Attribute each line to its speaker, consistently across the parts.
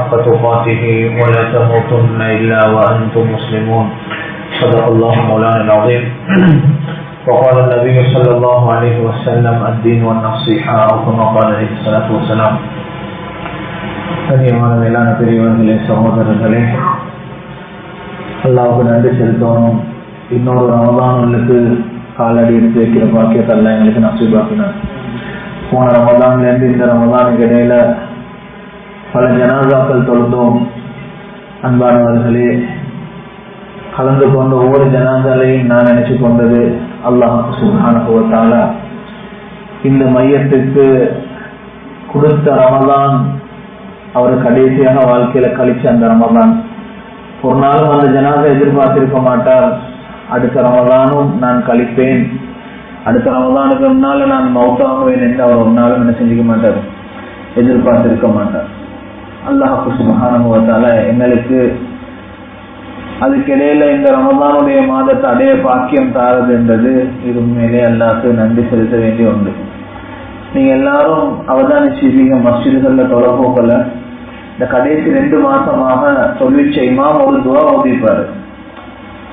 Speaker 1: حق تقاته ولا تموتن إلا وأنتم مسلمون. صدق الله مولانا العظيم. وقال النبي صلى الله عليه وسلم الدين والنصيحة أو كما قال عليه الصلاة والسلام. கண்ணியமான மேலான பெரியவர்களே, சகோதரர்களே, அல்லாஹ்வுக்கு நன்றி செலுத்தணும். இன்னொரு ரமதானுக்கு காலடி எடுத்து வைக்கிற பாக்கியத்தை அல்லாஹ் எங்களுக்கு நசீபாக்கினார். போன ரமதான்லேருந்து இந்த ரமதானுக்கு இடையில பல ஜனாசாக்கள் தொழுந்தோம். அன்பானவர்களே, கலந்து கொண்ட ஒவ்வொரு ஜனாசாலையும் நான் நினைச்சு கொண்டது, அல்லாஹ் சுப்ஹானஹு வ தஆலா இந்த மையத்துக்கு கொடுத்த ரமதான் அவர் கடைசியாக வாழ்க்கையில கழிச்ச அந்த ரமதான். ஒரு நாளும் அந்த ஜனாசா எதிர்பார்த்திருக்க மாட்டார், அடுத்த ரமதானும் நான் கழிப்பேன், அடுத்த ரமதானுக்கு முன்னால நான் மௌத்தாகுவேன் என்று அவர் ஒரு நாளும் என்ன செஞ்சுக்க மாட்டார், எதிர்பார்த்திருக்க மாட்டார். அல்லாஹ் சுப்ஹானஹு வ தஆலா எங்களுக்கு அதுக்கிடையில இந்த ரமதானுடைய மாதத்தை அடைய பாக்கியம் தாரது என்றது இது உண்மையிலே அல்லாஹ்க்கு நன்றி செலுத்த வேண்டிய ஒன்று. நீங்க எல்லாரும் அவதானிச்சிருக்கீங்க, மஸ்ஜிதுகள்ல தொலைபோக்கல இந்த கடைசி 2 மாசமாக சொல்லிச்ச இமாம் ஒரு துவா ஓதிப்பாரு.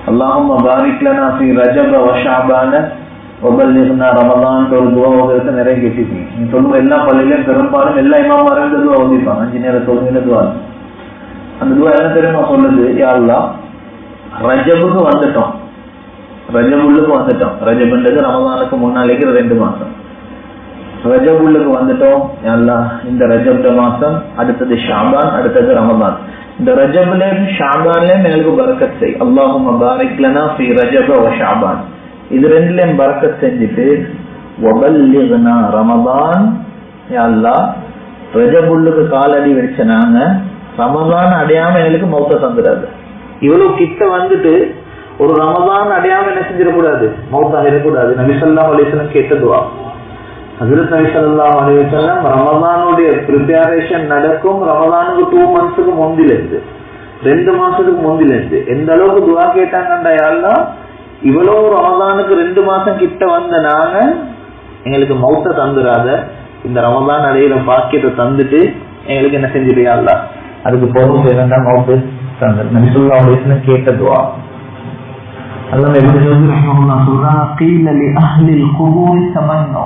Speaker 1: அல்லாஹும்ம பாரிக் லனா ஃபீ ரஜப வ ஷஅபான வ பல்லிக்னா ரமதான். ஒரு துவா ஓதுறது நிறைய கேட்டிருக்கீங்க. நீங்க சொல்லுங்க, எல்லா பள்ளியிலும் பெரும்பாலும் எல்லா இமாமாரும் இந்த துவா ஓதிப்பாங்க. 5 நேர தொழுகையில துவா. அந்த துவா என்ன தெரியுமா சொல்லுது? யா அல்லாஹ், ரஜபுக்கு வந்துட்டோம், ரஜபுல்லுக்கு வந்துட்டோம். ரஜபுன்றது ரமதானுக்கு முன்னாலேக்கு 2 மாசம். ரஜபுல்லுக்கு வந்துட்டோம். அல்லாஹ், இந்த ரஜபுல மாசம், அடுத்தது ஷாபான், அடுத்தது ரமதான். இந்த ரஜபுலையும் ஷாபான்லயும் எங்களுக்கு பரக்கத் செய். அல்லாஹும்ம பாரிக் லனா ஃபீ ரஜப வ ஷாபான். இது 2லயும் பரக்கத் செஞ்சுட்டு வபல்லிக்னா ரமதான். யா அல்லாஹ், ரஜபுல்லுக்கு காலடி வச்ச நாங்க ரமதான் அடையாம எங்களுக்கு மௌத்த தந்துடாது. இவ்வளவு கிட்ட வந்துட்டு ஒரு ரமதான் அடையாம என்ன செஞ்சிடக்கூடாது, மௌத்தாக இருக்கக்கூடாது. நபி ஸல்லல்லாஹு அலைஹி வஸல்லம் கேட்ட துஆ. ஹஜ்ரத் நபி ஸல்லல்லாஹு அலைஹி வஸல்லம் ரமதானுடைய ப்ரிப்பரேஷன் நடக்கும் ரமதானுக்கு 2 மந்த்ஸ்க்கு முந்திலிருந்து 2 மாசத்துக்கு முந்திலிருந்து எந்த அளவுக்கு துஆ கேட்டாங்கண்டா, யா அல்லாஹ், இவ்வளவு ரமதானுக்கு 2 மாசம் கிட்ட வந்த நாங்க எங்களுக்கு மௌத்த தந்துடாத, இந்த ரமதான் அடையிற பாக்கியத்தை தந்துட்டு எங்களுக்கு என்ன செஞ்சிடு யா அல்லாஹ், அதுக்கு பொறுப்பு என்னன்னா மௌத்து தந்தது. நபி ஸல்லல்லாஹு அலைஹி வஸல்லம் கேட்ட துஆ. அல்லாஹ் நபி ரஹ்மத்துல்லாஹி சொல்றாங்க, கீல லி அஹ்லில் குபூர் தமன்னு.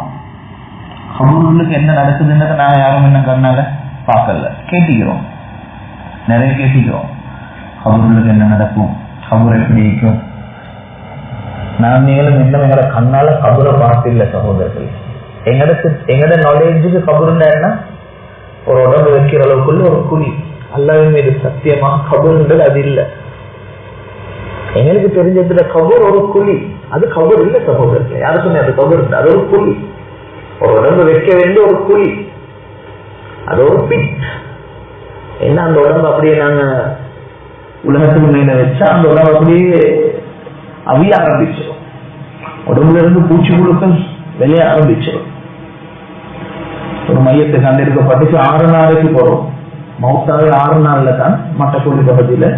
Speaker 1: கபூருக்கு என்ன நடக்குதுன்றத நாங்க யாரும் என்ன கண்ணால பார்க்கல, கேட்டிக்கிறோம், நிறைய கேட்டிக்கிறோம். கபூருக்கு என்ன நடக்கும், கபூர் எப்படி இருக்கும், நான் நீங்களும் இன்னும் எங்களோட கண்ணால கபூரை பார்த்து இல்லை சகோதரர்கள். எங்கட நாலேஜுக்கு கபூர்னா என்ன, ஒரு உடம்பு வைக்கிற அளவுக்குள்ள ஒரு குழி. அல்லாஹ்வின் மீது சத்தியமாக கபூர்ன்றது அது இல்லை. எங்களுக்கு தெரிஞ்சதுல கபூர் ஒரு குழி, அது கபூர் இல்லை சகோதரர்கள். யாரும் சொன்ன அது கபூர், அது ஒரு குழி, ஒரு உடம்பு வைக்க வேண்டிய ஒரு குழி, அது ஒரு பிட். என்ன அந்த உடம்பு அப்படியே நாங்க உலகத்துக்கு மேல வச்சா அந்த உடம்பு அப்படியே அவிய ஆரம்பிச்சிடும், உடம்புல இருந்து பூச்சி புழுக்கள் வெளியே ஆரம்பிச்சிடும். ஒரு மையத்தை கண்டெடுக்கப்பட்டு 6 நாளைக்கு போறோம். மௌத்தாவே 6 நாள்ல தான் மட்டக்குழி பகுதியில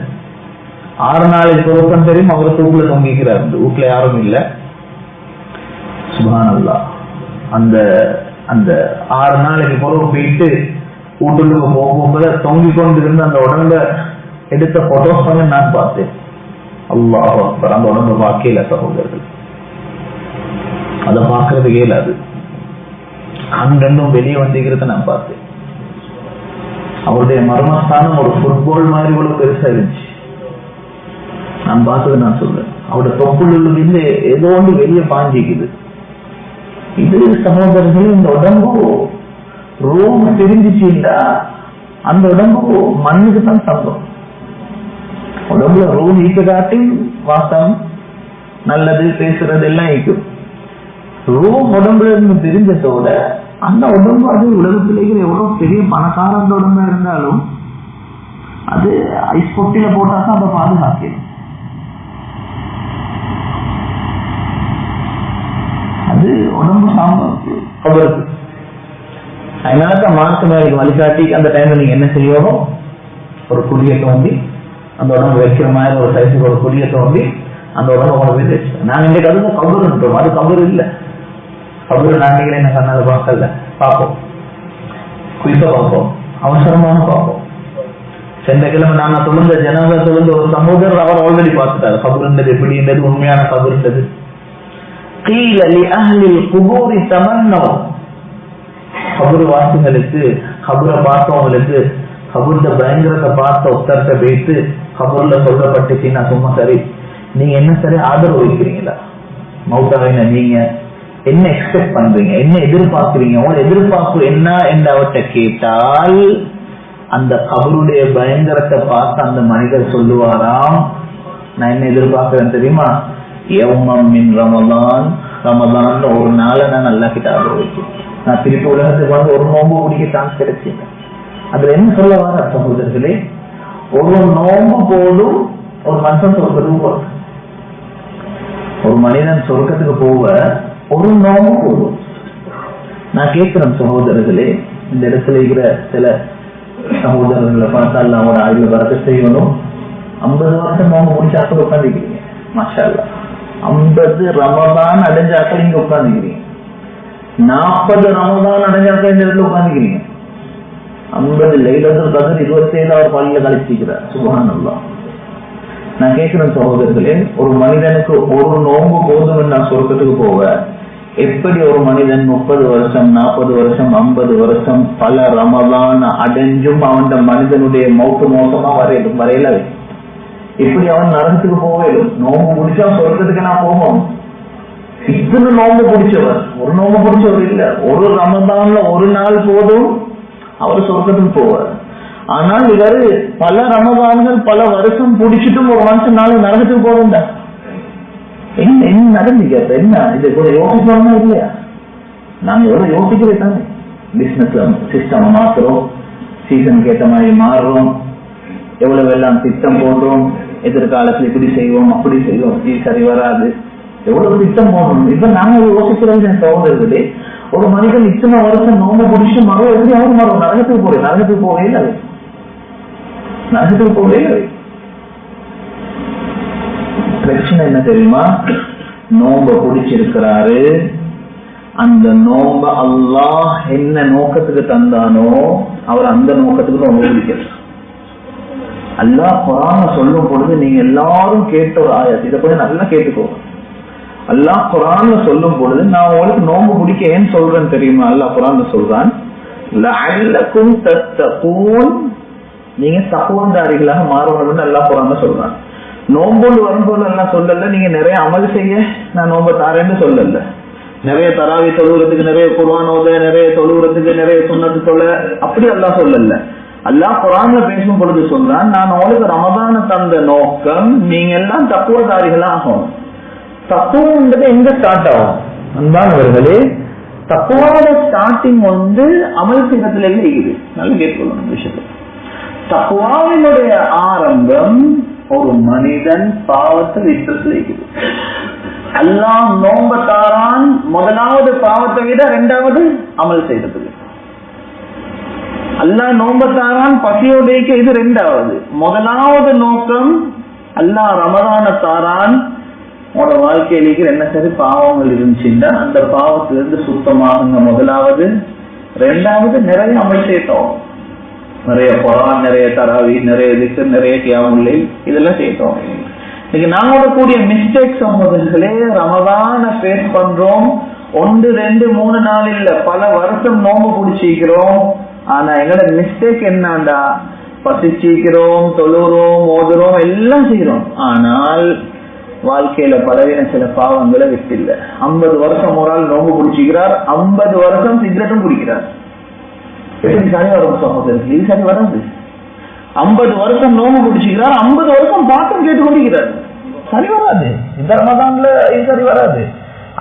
Speaker 1: 6 நாளைக்கு பொருத்தம் தெரியும். அவர் தூக்குல தொங்கிக்கிறார், வீட்டுல யாரும் இல்லை. சுப்ஹானல்லாஹ். அந்த அந்த 6 நாளைக்கு பொருள் போயிட்டு வீட்டுக்கு போகும்போது தொங்கி கொண்டு இருந்த அந்த உடம்ப எடுத்த போட்டோஸ் நான் பார்த்தேன். அல்லாஹ் அக்பர். அந்த உடம்பு பார்க்கல சகோதரர்கள், அதை பார்க்கறதுக்கு இயலாது. கண் 2ம் வெளியே வந்திருக்கிறத நான் பார்த்தேன். அவருடைய மர்மஸ்தானம் ஒரு ஃபுட்பால் மாதிரி கூட பெருசா இருந்துச்சு. நான் பார்த்தது நான் சொல்றேன். அவருடைய தொப்புள் இருந்து ஏதோ ஒன்று வெளியே பாஞ்சிக்குது. இது சகோதரர்கள், இந்த உடம்பு ரூம் தெரிஞ்சிச்சுண்டா அந்த உடம்பு மண்ணுக்கு தான் தங்கும். உடம்புல ரூம் ஈக்க காட்டி வாசம் நல்லது பேசுறது எல்லாம் ஈக்கும். ரூம் உடம்புல இருந்து தெரிஞ்சதோட அந்த உடம்பு அது உலகத்திலேயே எவ்வளவு பெரிய பணக்காரந்த உடம்பா இருந்தாலும் அது ஐஸ் பொட்டியில போட்டாதான் அதை பாதுகாக்கணும். அது உடம்பு சாம்பல். அதனாலதான் மாற்று மேலைக்கு வழிகாட்டி அந்த டைம்ல நீங்க என்ன செய்யணும், ஒரு குடியை தோண்டி அந்த உடம்பு வைக்கிற மாதிரி ஒரு சைஸுக்கு ஒரு குடியை தோண்டி அந்த உடம்பு உடம்பு வச்சு நாங்க இந்த கருத்து கபருன்றோம். அது கபரு இல்லை. கபரு நாங்களே என்ன கண்ணால பார்க்கல, பார்ப்போம், குயிப்பா பார்ப்போம், அவசரமான பார்ப்போம். சென்ற கிழமை நாங்க தொழுந்த ஜனாதா தொழுந்த ஒரு சகோதரர் அவர் ஆல்ரெடி பார்த்துட்டாரு கபருன்றது எப்படின்றது, உண்மையான கபருன்றது. கீழ அஹ்லில் குபூரி தமன்னோ, கபரு வாசிகளுக்கு, கபரை பார்த்தவங்களுக்கு, கபூர்ல பயங்கரத்தை பார்த்த ஒருத்தர்கிட்ட போயிட்டு கபூர்ல சொல்லப்பட்டுச்சுன்னா சும்மா சரி நீங்க என்ன சரி ஆதரவு வைக்கிறீங்களா, மௌத்தாவின நீங்க என்ன எக்ஸ்பெக்ட் பண்றீங்க, என்ன எதிர்பார்க்கிறீங்க, உங்களோட எதிர்பார்ப்பு என்ன என்று அவர்கிட்ட கேட்டால் அந்த கபருடைய பயங்கரத்தை பார்த்து அந்த மனிதர் சொல்லுவாராம், நான் என்ன எதிர்பார்க்கிறேன் தெரியுமா, யௌமம் ரமதான், ரமதான் ஒரு நாளை நான் நல்லா கிட்ட ஆதரவு வைக்கிறேன், நான் திருப்பி உலகத்துக்கு வந்து ஒரு நோம்பு பிடிக்க சான்ஸ் கிடைச்சேன். அதுல என்ன சொல்ல வர சகோதரர்களே, ஒரு நோம்பு போதும் ஒரு மனுஷன் சொர்க்கத்துக்கு போற, ஒரு மனிதன் சொர்க்கத்துக்கு போக ஒரு நோம்பு போதும். நான் கேட்கிறேன் சகோதரர்களே, இந்த இடத்துல இருக்கிற சில சகோதரர்களை பார்த்தால் அவங்களோட ஆய்வு வரக்க செய்யணும். 50 வருஷம் நோம்பு முடிச்சாக்கள் உட்காந்துக்கிறீங்க, மாஷா அல்லாஹ். 50 ரமதான் அடைஞ்சாக்கள் இங்க உட்காந்துக்கிறீங்க, 40 ரமதான் அடைஞ்சாக்கள் இந்த இடத்துல உட்காந்துக்கிறீங்க, 50 லைலத்துல் கத்ர் 27 அவர் பள்ளியில கழிச்சிக்கிறார். சுப்ஹானல்லாஹ். நான் கேட்கிறேன் சகோதரர்களே, ஒரு மனிதனுக்கு ஒரு நோம்பு போதும் நான் சொர்க்கத்துக்கு போவ, எப்படி ஒரு மனிதன் 30 வருஷம் 40 வருஷம் 50 வருஷம் பல ரமதான் அடைஞ்சும் அவன் மனிதனுடைய மௌத்து மோசமா வரையில எப்படி அவன் நரகத்துக்கு போவேலும், நோம்பு முடிச்சா சொர்க்கத்துக்கு நான் போவோம். இத்தனை நோம்பு பிடிச்சவர், ஒரு நோம்பு பிடிச்சவர் இல்ல, ஒரு ரமதான்ல ஒரு நாள் போதும் அவர் சொர்க்கத்துக்கு போவார். ஆனால் இவர் பல ரமதான்கள் பல வருஷம் பிடிச்சிட்டும் ஒரு மனுஷன் நாளை நரகத்துக்கு போறோம். என்ன நடந்து கேட்ட என்ன இதை கூட யோசிக்கணும்னா இல்லையா? நாங்க எவ்வளவு யோசிக்கிறே தானே, பிசினஸ்ல சிஸ்டம் மாத்துறோம், சீசனுக்கு ஏற்ற மாதிரி மாறுறோம், எவ்வளவு எல்லாம் திட்டம் போடுறோம், எதிர்காலத்துல இப்படி செய்வோம் அப்படி செய்வோம், இது சரி வராது, எவ்வளவு திட்டம் போடணும். இப்ப நாங்க யோசிக்கிறது சகோதரர்களே, ஒரு மனிதன் இத்தனை வருஷம் நோம்பு பிடிச்சு மரம் எப்படி அவர் மரம் நரகத்துக்கு போறேன், நரகத்துக்கு போவே இல்லை, நரகத்துக்கு போவே இல்லை. பிரச்சனை என்ன தெரியுமா, நோம்ப பிடிச்சிருக்கிறாரு, அந்த நோம்ப அல்லாஹ் என்ன நோக்கத்துக்கு தந்தானோ அவர் அந்த நோக்கத்துக்கு நோம்ப பிடிக்கிறார். அல்லாஹ் குர்ஆன்ல சொல்லும் பொழுது நீங்க எல்லாரும் கேட்ட ஒரு ஆயத், இதை போய் நல்லா கேட்டுக்கோங்க. அல்லாஹ் குர்ஆன்ல சொல்லும் பொழுது நான் உங்களுக்கு நோம்பு பிடிக்க ஏன் சொல்றேன்னு தெரியுமா? அல்லாஹ் குர்ஆன்ல சொல்றான், லஅல்லக்கும் தத்தகூன், நீங்க தக்வாதாரிகளாக மாறணும்னு அல்லாஹ் குர்ஆன்ல சொல்றான். நோம்போடு வரும்போது எல்லாம் சொல்லல நீங்க நிறைய அமல் செய்ய நான் நோம்ப தாரேன்னு சொல்லல, நிறைய தராவி தொழுகிறதுக்கு, நிறைய குர்ஆன் ஓத, நிறைய தொழுகிறதுக்கு, நிறைய சுன்னத்து தொழ, அப்படி அல்லாஹ் சொல்லல. அல்லாஹ் குர்ஆன்ல பேசும் பொழுது சொல்றான், நான் உங்களுக்கு ரமதான தந்த நோக்கம் நீங்க எல்லாம் தக்வாதாரிகளாகும். தக்குவன்றது எங்க ஸ்டார்ட் ஆகும் அன்பானவர்களே? தக்குவாவோட ஸ்டார்டிங் வந்து அமல் செய்யறதுல இருக்குது. நல்லா கேட்கணும் விஷயத்தை. தக்குவாவினுடைய ஆரம்பம் ஒரு மனிதன் பாவத்தை விட்டுறதுல இருக்குது. அல்லாஹ் நோம்ப தாரான் முதலாவது பாவத்தை விட 2வது அமல் செய்யறதுக்கு. அல்லாஹ் நோம்ப தாரான் பசியோடைக்க, இது 2வது. முதலாவது நோக்கம் அல்லாஹ் ரமதான தாரான் உங்களோட வாழ்க்கையிலேயே என்ன சரி பாவங்கள் இருந்துச்சுன்னா அந்த பாவத்திலிருந்து சுத்தமாகுங்க முதலாவது. 2வது நிறைய அமல் செய்யட்டோம், நிறைய குர்ஆன், நிறைய தராவி, நிறைய திக்ர், நிறைய கியாமுல் லைல், இதெல்லாம் செய்யட்டோம். இன்னைக்கு நாங்களோட கூடிய மிஸ்டேக்ஸ் சகோதரர்களே, ரமதான ஃபேஸ் பண்றோம், 1 2 3 நாள் இல்ல பல வருஷம் நோம்பு பிடிச்சிக்கிறோம். ஆனா எங்களோட மிஸ்டேக் என்னண்டா, பசிச்சிக்கிறோம், தொழுறோம், ஓதுறோம், எல்லாம் செய்யறோம், ஆனால் வாழ்க்கையில பலவின சில பாவங்களை விட்டில்ல. 50 வருஷம் ஒரு ஆள் நோம்பு பிடிச்சிக்கிறார், 50 வருஷம் சிகரெட்டும் குடிக்கிறார். எப்படி சரி வரும் சகோதரர்கள்? இது சரி வராது. 50 வருஷம் நோம்பு பிடிச்சிக்கிறார், 50 வருஷம் பாட்டம் கேட்டு கொண்டிருக்கிறார், சரி வராது. இந்த ரமதான்ல இது சரி வராது.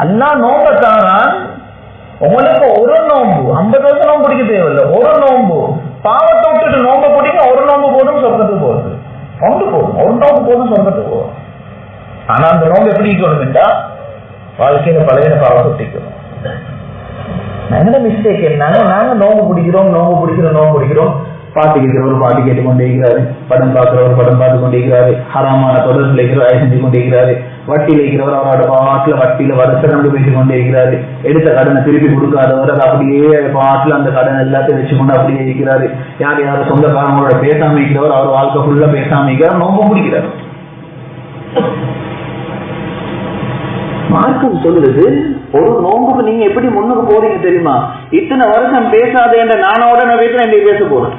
Speaker 1: அல்லாஹ் நோம்பத்தாரான் உங்களுக்கு ஒரு நோம்பு, 50 வருஷம் நோம்பு பிடிக்க தேவையில்லை, ஒரு நோம்பு பாவத்தை விட்டுட்டு நோம்பு பிடிக்க, ஒரு நோம்பு போதும் சொர்க்கத்துக்கு போகுது, ஒன்று போதும், ஒரு நோம்பு போதும் சொர்க்கத்துக்கு போகும். ஆனா அந்த நோம்பு எப்படி இருக்கணும்டா, வாழ்க்கையில பழைய பாவத்தை பிடிக்கணும். எங்க மிஸ்டேக் என்னன்னா, நாங்க நோம்பு பிடிக்கிறோம், பாட்டு கேட்கிறவர் பாட்டு கேட்டுக்கொண்டே இருக்கிறாரு, படம் பார்க்கிறவர் படம் பார்த்து கொண்டிருக்கிறாரு, ஹராமான தொடர்புல செஞ்சு கொண்டிருக்கிறாரு, வட்டியில் இருக்கிறவர் அவரோட பாட்டுல வட்டியில வருஷ கணக்கு பேசி கொண்டே இருக்கிறாரு. எடுத்த கடனை திருப்பி கொடுக்காதவர் அது அப்படியே பாட்டுல அந்த கடன் எல்லாத்தையும் வச்சுக்கொண்டு அப்படியே இருக்கிறாரு. யார் யாரும் சொந்தக்காரங்களோட பேசாம இருக்கிறவர் அவர் வாழ்க்கை ஃபுல்லா பேசாம இருக்கிறார், நோம்ப முடிக்கிறார். மார்க்கம் சொல்லுது ஒரு நோம்புக்கு நீங்க எப்படி முன்னுக்கு போறீங்க தெரியுமா? இத்தனை வருஷம் பேசாத என்ற நானோட நான் பேசுறேன், இன்னைக்கு பேச போறேன்.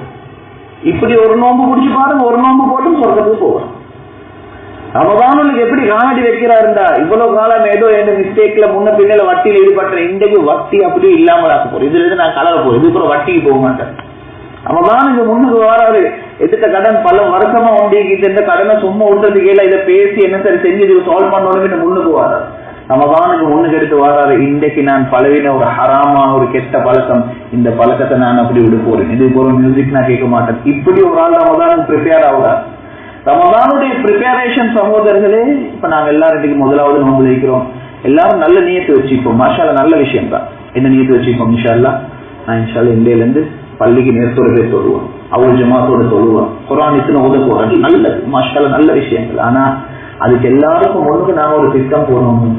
Speaker 1: இப்படி ஒரு நோம்பு குடிச்சு பாருங்க, ஒரு நோம்பு போட்டும் சொர்க்கத்துக்கு போவேன். ரமதானுக்கு எப்படி காணடி வைக்கிறாருந்தா இவ்வளவு காலம் ஏதோ எந்த மிஸ்டேக்ல முன்ன பின்னால வட்டியில் ஈடுபட்ட இன்றைக்கு வட்டி அப்படியே இல்லாமல் ஆக்க போறேன். இதுல இருந்து நான் கலர போறேன், இதுக்கு வட்டிக்கு போக மாட்டேன். ரமதானுக்கு முன்னுக்கு வராரு, எதிர்த்த கடன் பல வருஷமா ஒண்டிக்கிட்டு இந்த கடனை சும்மா விட்டுறதுக்கு இதை பேசி என்ன சரி செஞ்சு இது சால்வ் பண்ணணும் முன்னுக்கு வராரு. ரமதானுக்கு முன்னுக்கு எடுத்து வராரு, இன்றைக்கு நான் பழவின ஒரு ஹராமான ஒரு கெட்ட பழக்கம், இந்த பழக்கத்தை நான் அப்படி விட போறேன், இது போற மியூசிக் நான் கேட்க மாட்டேன். இப்படி ஒரு ஆள் ரமதானுக்கு ப்ரிப்பேர் ஆகுறாரு. ரமதானுடைய ப்ரிப்பரேஷன் சகோதரர்களே, இப்ப நாங்க எல்லாரும் இன்னைக்கு முதலாவது நோன்பு வைக்கிறோம். எல்லாரும் நல்ல நியத்து வச்சுப்போம். மாஷாஅல்லாஹ் நல்ல விஷயம் தான். என்ன நியத்து வச்சுப்போம்? இன்ஷாஅல்லாஹ் நான் இன்ஷாஅல்லாஹ் இந்தியில இருந்து பள்ளிக்கு நேரத்தோட போய் சொல்லுவோம், அவள் ஜமாத்தோட சொல்லுவோம், குர்ஆன் இத்தனை ஓத போறாங்க, நல்லது மாஷாஅல்லாஹ் நல்ல விஷயங்கள். ஆனா அதுக்கு எல்லாருக்கும் முன்னுக்கு நான் ஒரு திட்டம் போடணும்.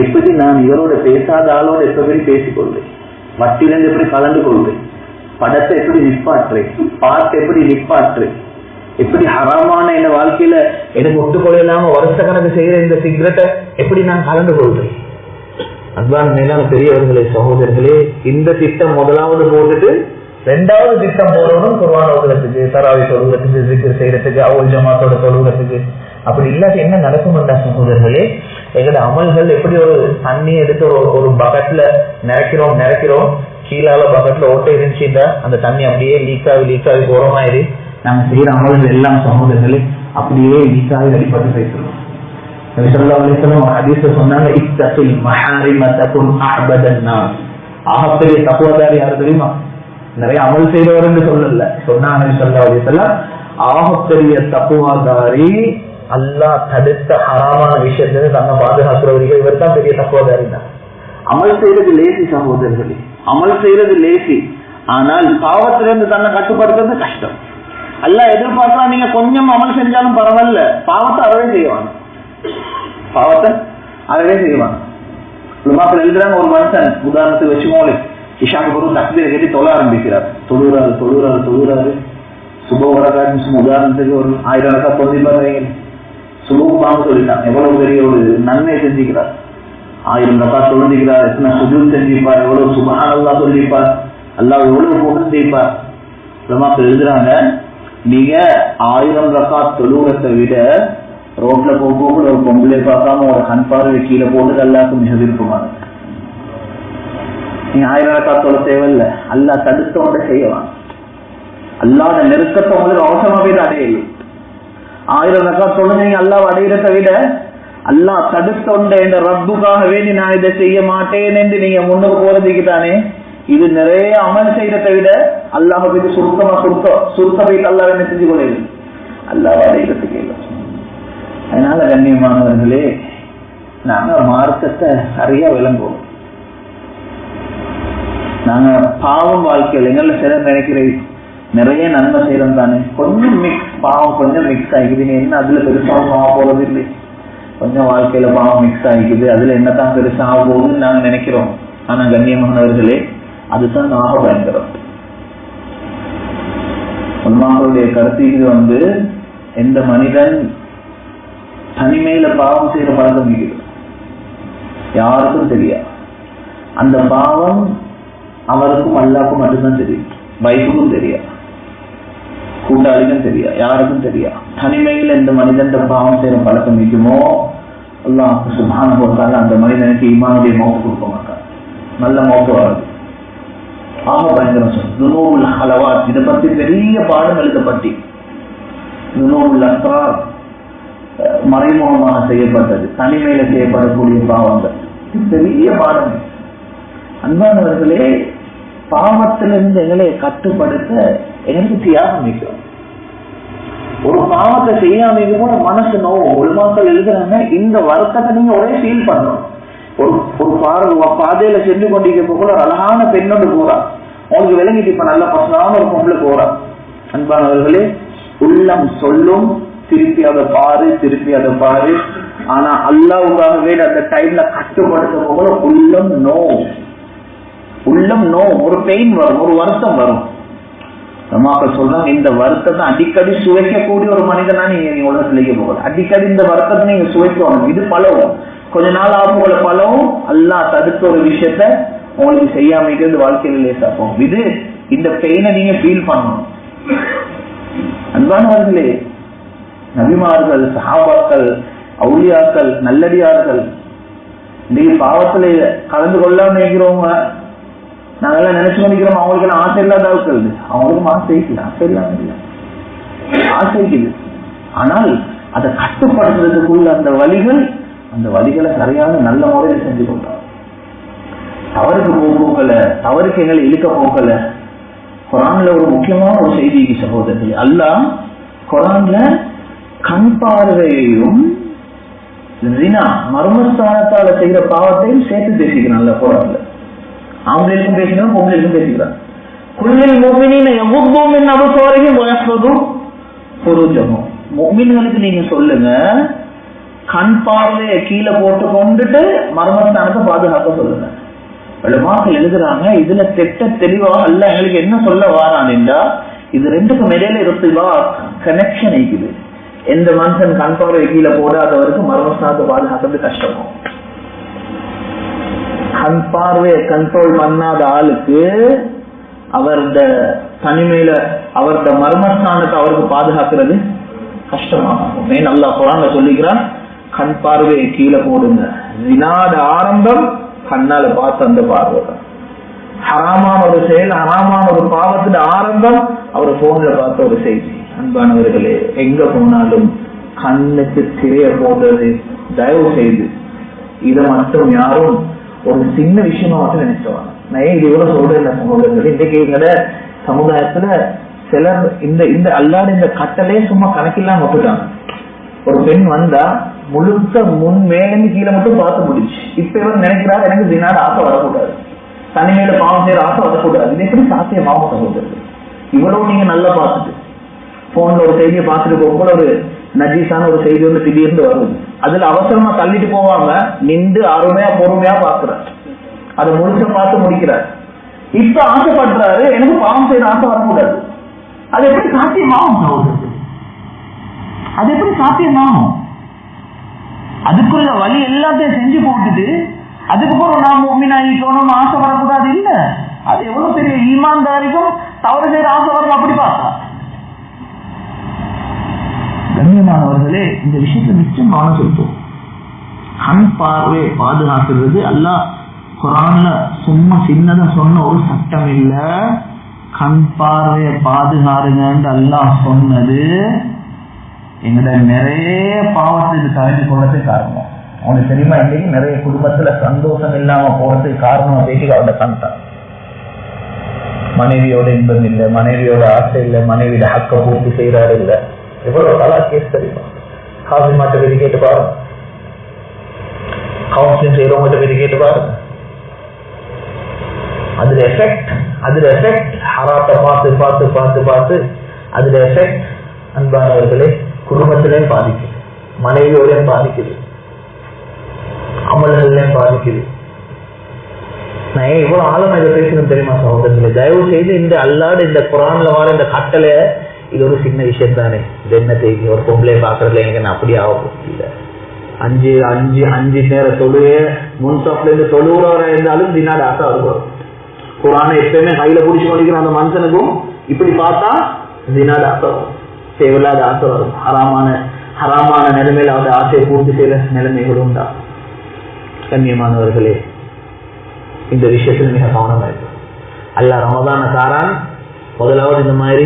Speaker 1: எப்படி நான் இவரோட பேசாத ஆளோட எப்படி பேசிக்கொள்வேன், வட்டிலிருந்து எப்படி கலந்து கொள்வேன், படத்தை எப்படி நிப்பாற்றுறேன், பாட்டு எப்படி நிப்பாற்றுறேன், எப்படி ஹராமான என்ன வாழ்க்கையில எனக்கு ஒட்டுக்கொள்ளாம வருஷ கணக்கு செய்யற இந்த சிகரெட்டை எப்படி நான் கலந்து கொள்றேன். அன்பான மேலான பெரியவர்களே சகோதரர்களே, இந்த திட்டம் முதலாவது போட்டுட்டு ரெண்டாவது திட்டம் போறவனும் குர்ஆன் ஓதுறதுக்கு, தராவி தொழுகிறதுக்கு, ஜிக்ர் செய்யறதுக்கு, அவல் ஜமாத்தோட தொழுகிறதுக்கு. அப்படி இல்லாத என்ன நடக்கும் சகோதரர்களே, எங்களோட அமல்கள் எப்படி ஒரு தண்ணி எடுத்து ஒரு பக்கெட்ல நிறைக்கிறோம் கீழால பக்கெட்ல ஓட்டை இருந்துச்சுன்னா அந்த தண்ணி அப்படியே லீக் ஆகி போற மாதிரி நாங்க செய்யற அமல்கள் எல்லாம் சகோதரர்களே அப்படியே லீக் ஆகி வெளிப்பட்டு பேசுறோம். சொன்னாங்க, ஆகப்பெரிய தக்குவதாரி யாரு தெரியுமா? நிறைய அமல் செய்தவர் என்று சொல்லல, சொன்னாங்க ஆகப்பெரிய தக்குவதாரி அல்லாஹ் தடுத்த ஹராமான விஷயத்துல தன்னை பாதுகாக்கிறவர்கள், இவர் தான் பெரிய தக்குவதாரி தான். அமல் செய்யறது லேசி சகோதரர்களே, அமல் செய்யறது லேசி. ஆனால் பாவத்திலிருந்து தன்னை கட்டுப்படுத்துறது கஷ்டம். அல்லாஹ் எதிர்பார்க்கலாம் நீங்க கொஞ்சம் அமல் செஞ்சாலும் பரவாயில்ல, பாவத்தை அறவே செய்வாங்க, பாவத்தை அறவே செய்வாங்க. மக்கள் எழுதுறாங்க, ஒரு மனுஷன் உதாரணத்துக்கு வச்சுக்கோங்களே, இஷாக்கு பொருள் தக்பீரை கேட்டு தொழ ஆரம்பிக்கிறார், தொழுறாரு சுப வரகாட்டு உதாரணத்துக்கு ஒரு 1000 ரக்கா தொழுதிப்பாரு, சுபமாக சொல்லிட்டான், எவ்வளவு பெரிய ஒரு நன்மை செஞ்சுக்கிறார். 1000 ரக்கா தொழுதிக்கிறார், எத்தனை சுஜூத் செஞ்சிருப்பார், எவ்வளவு சுப்ஹானல்லாஹ் சொல்லியிருப்பார், அல்லாஹ் எவ்வளவு புகழ்ந்திருப்பார். மக்கள் எழுதுறாங்க, நீங்க 1000 ரக்கா தொழுவத்தை விட ரோட்ல போக ஒரு பொம்பளை பார்க்காம ஒரு கண் பார்வை கீழே போட்டு அல்லாஹ்க்கு மிக விருப்பமான. நீங்க 1000 ரக்கா தொழ தேவையில்லை, அல்லாஹ் தடுத்தோட செய்யலாம். அல்லாத நெருக்கத்தை உங்களுக்கு அவசரமாவே அடையலை. 1000 ரக்கா தொழுங்க அல்லாஹ் அடையிறதை விட அல்லாஹ் தடுத்தொண்ட என்ற ரப்புக்காக வேண்டி நான் இதை செய்ய மாட்டேன் என்று நீங்க முன்னுக்கு போறதுக்கு தானே. இது நிறைய அமல் செய்யறதை விட அல்லாஹ் போயிட்டு சுருக்க போயிட்டு அல்லாஹ் என்ன செஞ்சு கொள்ள அல்லாஹ் அடையிறதுக்கு இல்லை. அதனால கண்ணியமானவர்களே, நாங்க மார்க்கத்தை சரியா விளங்குவோம். நாங்க பாவம் வாழ்க்கையில் எங்கள சிலர் நினைக்கிறேன் நிறைய நன்மை செய்யறோம் தானே, கொஞ்சம் மிக்ஸ் பாவம் கொஞ்சம் மிக்ஸ் ஆகிக்குது, என்ன அதுல பெருசாக போறது இல்லை, கொஞ்சம் வாழ்க்கையில பாவம் மிக்ஸ் ஆகிக்குது, அதுல என்னதான் பெருசாக போகுதுன்னு நாங்க நினைக்கிறோம். ஆனா கண்ணியமானவர்களே, அதுதான் நாக பயங்கரம். உண்மாக்களுடைய கருத்து இது எந்த மனிதன் தனிமையில பாவம் செய்யற பழக்கம் இருக்குது, யாருக்கும் தெரியாது. அந்த பாவம் அவருக்கும் அல்லாஹ்வுக்கும் மட்டும்தான் தெரியும், வைஃபுக்கும் தெரியாது, கூட்டாளிக்கும் தெரியாது, யாருக்கும் தெரியாது. தனிமையில் எந்த மனிதன் பாவம் செய்யற பழக்கம் இருக்குமோ அல்லாஹ் சுப்ஹானஹு வ தஆலா அந்த மனிதனுக்கு ஈமானுடைய மௌத் கொடுக்க மாட்டார், நல்ல மௌத் வராது. ஆக பயங்கரம் துனூபுல் ஹலவாத், இதை பத்தி பெரிய பாடம் எழுதப்பட்டி. துனூபுல் அஸ்ரார், மறைமுகமாக செய்யப்பட்டது, தனிமையில செய்யப்படக்கூடிய பாவங்கள், பெரிய பாடம். அன்பானவர்களே, பாவத்திலிருந்து எங்களை கட்டுப்படுத்த எங்களுக்கு தியாகம் நிற்கும். ஒரு பாவத்தை செய்யாம மனசு நோவும். ஒரு மக்கள் எழுதுறாங்க, இந்த வருத்தத்தை நீங்க ஒரே ஃபீல் பண்ணணும். ஒரு பாதையில சென்று கொண்டிருக்க போல ஒரு அழகான பெண்ணோடு போறா, உங்களுக்கு விளங்கிட்டு இப்ப நல்ல பசங்களான ஒரு பொம்பளை போறா. அன்பானவர்களே, உள்ளம் சொல்லும், திருப்பி அதை பாரு, ஆனா அல்லாஹ்வுக்காகவே அந்த டைம்ல கட்டுப்படுத்த போல உள்ளம் நோ ஒரு பெயின் வரும், ஒரு வருத்தம் வரும். நம்மாக்கள் சொல்றாங்க, இந்த வருத்தத்தை அடிக்கடி சுவைக்கக்கூடிய ஒரு மனிதனா நீங்க உலகத்திலேயே போகல. அடிக்கடி இந்த வருத்தத்தை நீங்க சுவைக்கணும். இது பழவும் கொஞ்ச நாள் ஆகும் போல பழவும். அல்லாஹ் தடுத்த ஒரு விஷயத்த உங்களுக்கு செய்யாம வாழ்க்கையில லேசா போகும். இது இந்த பெயினை நீங்க ஃபீல் பண்ணணும். அன்பானவர்களே, நபிமார்கள், சஹாபாக்கள், அவுலியாக்கள், நல்லடியார்கள் இன்னைக்கு பாவத்துல கலந்து கொள்ளாம நினைக்கிறவங்க நாங்கெல்லாம் நினைச்சு கொண்டிருக்கிறோம். அவங்களுக்கு எல்லாம் ஆசை இல்லாத ஆட்கள், அவங்களுக்கும் ஆசை இல்லை, ஆசை இல்லாம இல்லை, ஆசை இருக்குது. ஆனால் அதை கட்டுப்படுத்துறதுக்குள்ள அந்த வழிகளை சரியான நல்ல முறையில் செஞ்சு கொண்டாங்க. தவறுக்கு போக்கல, தவறுக்கு எங்களை இழுக்க போக்கல. குரான்ல ஒரு முக்கியமான ஒரு செய்தி சகோதரர்கள், அல்லாஹ் குரான்ல கண் பார்வையையும் மர்மஸ்தானத்தால செய்கிற பாவத்தையும் சேர்த்து பேசிக்கிறான்ல. குரான்ல ஆம்பளைக்கும் பேசிக்கிறான், பொம்பளைக்கும் பேசிக்கிறான். குல்லில் முஃமினீன யகுது மின் அப்சாரிஹிம் வ யஹ்ஃபது ஃபுரூஜஹும். முஃமின்களுக்கு நீங்க சொல்லுங்க, கண் பார்வையை கீழே போட்டு கொண்டுட்டு மர்மஸ்தானத்தை பாதுகாக்க சொல்லுங்க. உலமாக்கள் எழுதுறாங்க, இதுல திட்ட தெளிவாக அல்லாஹ் எங்களுக்கு என்ன சொல்ல வாரான்டா, இது ரெண்டுக்கும் இடையில இருப்பா கனெக்ஷன் இருக்குது. எந்த மனுஷன் கண் பார்வை கீழே போடாதவருக்கு மர்மஸ்தானத்தை பாதுகாக்கிறது கஷ்டமாகும். கண் பார்வையை கண்ட்ரோல் பண்ணாத ஆளுக்கு அவருடைய தனிமையில அவருடைய மர்மஸ்தானத்தை அவருக்கு பாதுகாக்கிறது கஷ்டமாகும். அல்லாஹ் குர்ஆன்ல சொல்லிக்கிறான், கண் பார்வையை கீழே போடுங்க. ஜினாட ஆரம்பம் கண்ணால பார்த்து அந்த பார்வை. ஹராமான ஒரு செயல், ஹராமான ஒரு பாவத்துல ஆரம்பம் அவர் போன்ல பார்த்த ஒரு செய்தி. அன்பானவர்களே, எங்க போனாலும் கண்ணுக்கு திரைய போடுறது தயவு செய்து இதை மட்டும் யாரும் ஒரு சின்ன விஷயமா மட்டும் நினைச்சவாங்க. நான் இது இவ்வளவு சொல்றேன் சகோதரர்கள், இன்றைக்கு எங்கட சமுதாயத்துல சிலர் இந்த அல்லாத இந்த கட்டலே சும்மா கணக்கில்லாம விட்டுட்டாங்க. ஒரு பெண் வந்தா முழுக்க முன் மேலிருந்து கீழே மட்டும் பார்த்து முடிச்சு. இப்ப இவர் நினைக்கிறார், எனக்கு தினாட ஆசை வரக்கூடாது, தனிமையில பாவம் செய்யற ஆசை வரக்கூடாது. இது எப்படி சாத்தியமாகும் சகோதரர்கள்? இவ்வளவு நீங்க நல்லா பார்த்துட்டு போன்ல ஒரு செய்தியை பார்த்துட்டு போகும்போது ஒரு நஜீஸான ஒரு செய்தி வந்து திடீர்னு வருது. அதுல அவசரமா தள்ளிட்டு போவாம நின்று அருமையா பொறுமையா பார்க்கிறார், அதை முழுக்க பார்த்து முடிக்கிறார். இப்ப ஆசைப்படுறாரு, எனக்கு பாவம் செய்யற ஆசை வரக்கூடாது. அது எப்படி சாத்தியமாகும் சகோதரர்கள்? அது எப்படி சாத்தியமாகும்? அதுக்குள்ள வழி எல்லாத்தையும் செஞ்சு போட்டுட்டு அதுக்கப்புறம் நான் முஃமினாயிக்கணும் ஆசை வரக்கூடாது இல்ல. அது எவ்வளவு பெரிய ஈமான்தாரிக்கும் தவறு செய்யற ஆசை வரும். அப்படி பார்த்தா கண்ணியமானவர்களே, இந்த விஷயத்துல நிச்சயம் கவனம் செலுத்தும். கண் பார்வை பாதுகாக்கிறது அல்லாஹ் குர்ஆன்ல சும்மா சின்னதா சொன்ன ஒரு சட்டம் இல்ல. கண் பார்வையை பாதுகாருங்க அல்லாஹ் சொன்னது எங்கட நிறைய பாவத்துக்கு கலந்து கொள்ளறதுக்கு காரணம். உங்களுக்கு தெரியுமா, இன்னைக்கு நிறைய குடும்பத்துல சந்தோஷம் இல்லாம போறதுக்கு காரணம் பேட்டி அவரோட கண் தான். மனைவியோட இன்பம் இல்லை, மனைவியோட ஆசை இல்லை, மனைவியோட ஹக்க பூர்த்தி செய்யறாரு இல்ல. எவ்வளவு நல்லா கேஸ் தெரியுமா? காஃபி மாட்ட பேசி கேட்டு பாருங்க, கவுன்சிலிங் செய்யறவங்க பேசி கேட்டு பாருங்க. அதுல எஃபெக்ட் ஹராத்தை பார்த்து பார்த்து பார்த்து பார்த்து அதுல எஃபெக்ட் அன்பானவர்களே குடும்பத்திலையும் பாதிக்குது, மனைவியோடையும் பாதிக்குது, அமல்கள்லையும் பாதிக்குது. நான் ஏன் இவ்வளவு ஆழமா இதை பேசணும் தெரியுமா சகோதரர்களே? தயவு செய்து இந்த அல்லாடு இந்த குர்ஆன்ல வர இந்த கட்டளை இது ஒரு சின்ன விஷயம் தானே, இது என்ன செய்தி? ஒரு பொம்பளை பாக்குறதுல எனக்கு நான் அப்படி ஆகும் இல்ல. அஞ்சு நேர தொழுவே முன்சாப்ல இருந்து தொழுகிறவரா இருந்தாலும் தினாட ஆசை வரும். குர்ஆனை எப்பயுமே கையில பிடிச்சு கொண்டிருக்கிற அந்த மனுஷனுக்கும் இப்படி பார்த்தா தினாட ஆசை வரும், தேவையில்லாத ஆசை வரும். ஹராமான நிலைமையில அவருடைய ஆசையை பூர்த்தி செய்யற நிலைமைகள் உண்டா? கண்ணியமானவர்களே, இந்த விஷயத்துல மிக கவனமா இருக்கும். அல்லாஹ் ரமதான காரான் முதலாவது இந்த மாதிரி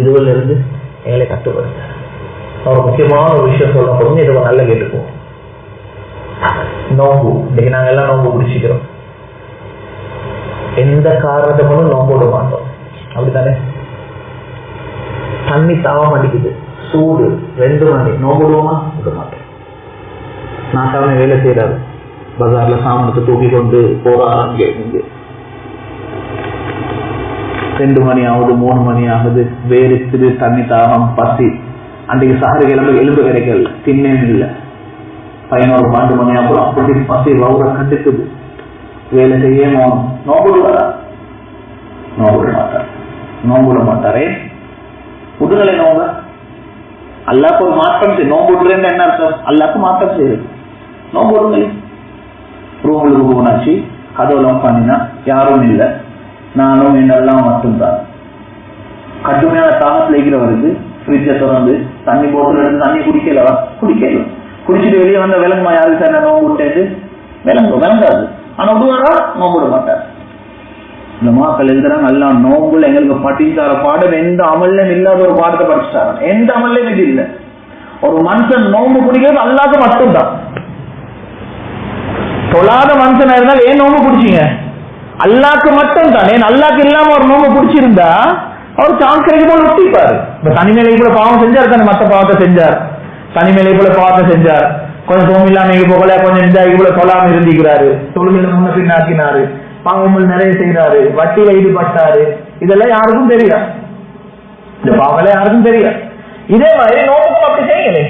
Speaker 1: இதுவல்ல இருந்து எங்களை கட்டுப்படுத்த ஒரு முக்கியமான ஒரு விஷயம் சொல்ல போது இதை நல்லா கேட்டுக்குவோம். நோம்பு இன்னைக்கு நாங்க எல்லாம் நோம்பு பிடிச்சிக்கிறோம், எந்த காரணத்தை கொண்டும் நோம்பு விட மாட்டோம், அப்படித்தானே? தண்ணி தாவம் அடிக்குது, சூடு 2 மணி நோம்பு விடுவோமா? விட மாட்டோம். நாட்டாவே வேலை செய்யறாரு, பஜார்ல சாமானத்தை தூக்கி கொண்டு போறாங்க, 2 மணி ஆகுது, 3 மணி ஆகுது, வேறு தண்ணி தாகம், பசி. அன்றைக்கு சஹரு கிளம்பு எலும்பு கிடைக்கல, தின்னே இல்லை. 11 12 மணி அப்புறம் அப்படி பசி வவுற கண்டுக்குது, வேலை செய்ய நோம்புடுவாரா? நோம்புட மாட்டாரே. புதுநிலை நோம்ப அல்லாக்கு ஒரு மாற்றம் செய்யும். நோம்புடுறேன்னு என்ன அர்த்தம்? அல்லாக்கு மாற்றம் செய்யுது. நோம்புடுங்களே. ரூமுக்கு போனாச்சு, கதவுலாம் பண்ணினா யாரும் இல்லை, நானும் என்னெல்லாம் மட்டும்தான். கடுமையான தாகத்துல இருக்கிறவருக்கு ஃப்ரிட்ஜை திறந்து தண்ணி போட்டு எடுத்து தண்ணி குடிக்கலவா? குடிக்கல. குடிச்சிட்டு வெளியே வந்த விளங்குமா? யாருக்கு சார் நோம்பு விட்டது? விளங்காது. ஆனா விடுவாரா? நோம்பு விட மாட்டார். இந்த மாக்கள் எழுதுறாங்க, நல்லா நோம்புல எங்களுக்கு படிச்சார பாடம் எந்த அமல்லையும் இல்லாத ஒரு பாடத்தை படிச்சுட்டாங்க. எந்த அமல்லையும் இது இல்லை. ஒரு மனுஷன் நோம்பு குடிக்கிறது அல்லாத மட்டும்தான். தொழாத மனுஷனா இருந்தால் ஏன் நோம்பு குடிச்சீங்க? அல்லாக்கு மட்டும் தான். ஏன் அல்லாக்கு இல்லாம ஒரு நோம்பு குடிச்சிருந்தா அவர் சான்ஸ் கிடைக்கும் ஒட்டிப்பாரு. இப்ப தனிமேலை கூட பாவம் செஞ்சார் தானே, மற்ற பாவத்தை செஞ்சார். தனிமேலை கூட பாவத்தை செஞ்சார், கொஞ்சம் தோம் இல்லாம போகல, கொஞ்சம் இந்த கூட சொல்லாம இருந்திக்கிறாரு, தொழுகையில முன்ன பின்னாக்கினாரு, பாவங்கள் நிறைய செய்யறாரு, வட்டியில ஈடுபட்டாரு. இதெல்லாம் யாருக்கும் தெரியாது. இந்த பாவங்கள யாருக்கும் தெரியாது. இதே மாதிரி நோம்புக்கும் அப்படி செய்யலே.